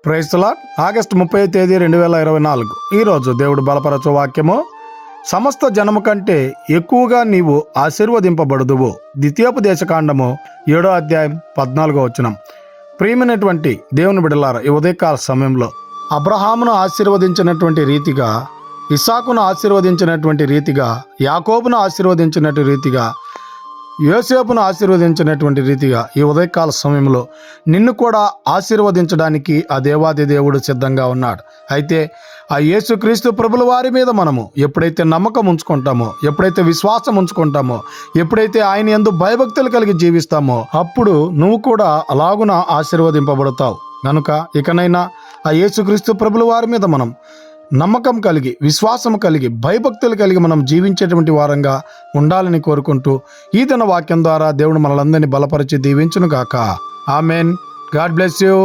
Praise the lord. August 30 తేదీ 2024. ఈరోజు దేవుడు బలపరచు వాక్యము, సమస్త జనము కంటే ఎక్కువగా నీవు ఆశీర్వదింపబడుదువు. ద్వితీయోపదేశకాండము 7వ అధ్యాయం 14వ వచనం. ప్రియమైనటువంటి దేవుని బిడ్డలారా, ఈ ఉదయకాల సమయంలో అబ్రహామును ఆశీర్వదించినటువంటి రీతిగా, ఇస్సాకును ఆశీర్వదించినటువంటి రీతిగా, యాకోబును ఆశీర్వదించినటువంటి రీతిగా, యోసేపును ఆశీర్వదించినటువంటి రీతిగా ఈ ఉదయకాల సమయంలో నిన్ను కూడా ఆశీర్వదించడానికి ఆ దేవాది దేవుడు సిద్ధంగా ఉన్నాడు. అయితే ఆ యేసుక్రీస్తు ప్రభుల వారి మీద మనము ఎప్పుడైతే నమ్మకం ఉంచుకుంటామో, ఎప్పుడైతే విశ్వాసం ఉంచుకుంటామో, ఎప్పుడైతే ఆయన యందు భయభక్తులు కలిగి జీవిస్తామో, అప్పుడు నువ్వు కూడా అలాగున ఆశీర్వదింపబడతావు. కనుక ఇకనైనా ఆ యేసుక్రీస్తు ప్రభుల వారి మీద మనం నమ్మకం కలిగి, విశ్వాసం కలిగి, భయభక్తులు కలిగి మనం జీవించేటువంటి వారంగా ఉండాలని కోరుకుంటూ ఈ దిన వాక్యం ద్వారా దేవుడు మనలందరినీ బలపరిచి దీవించును గాక. ఆమెన్. God bless you.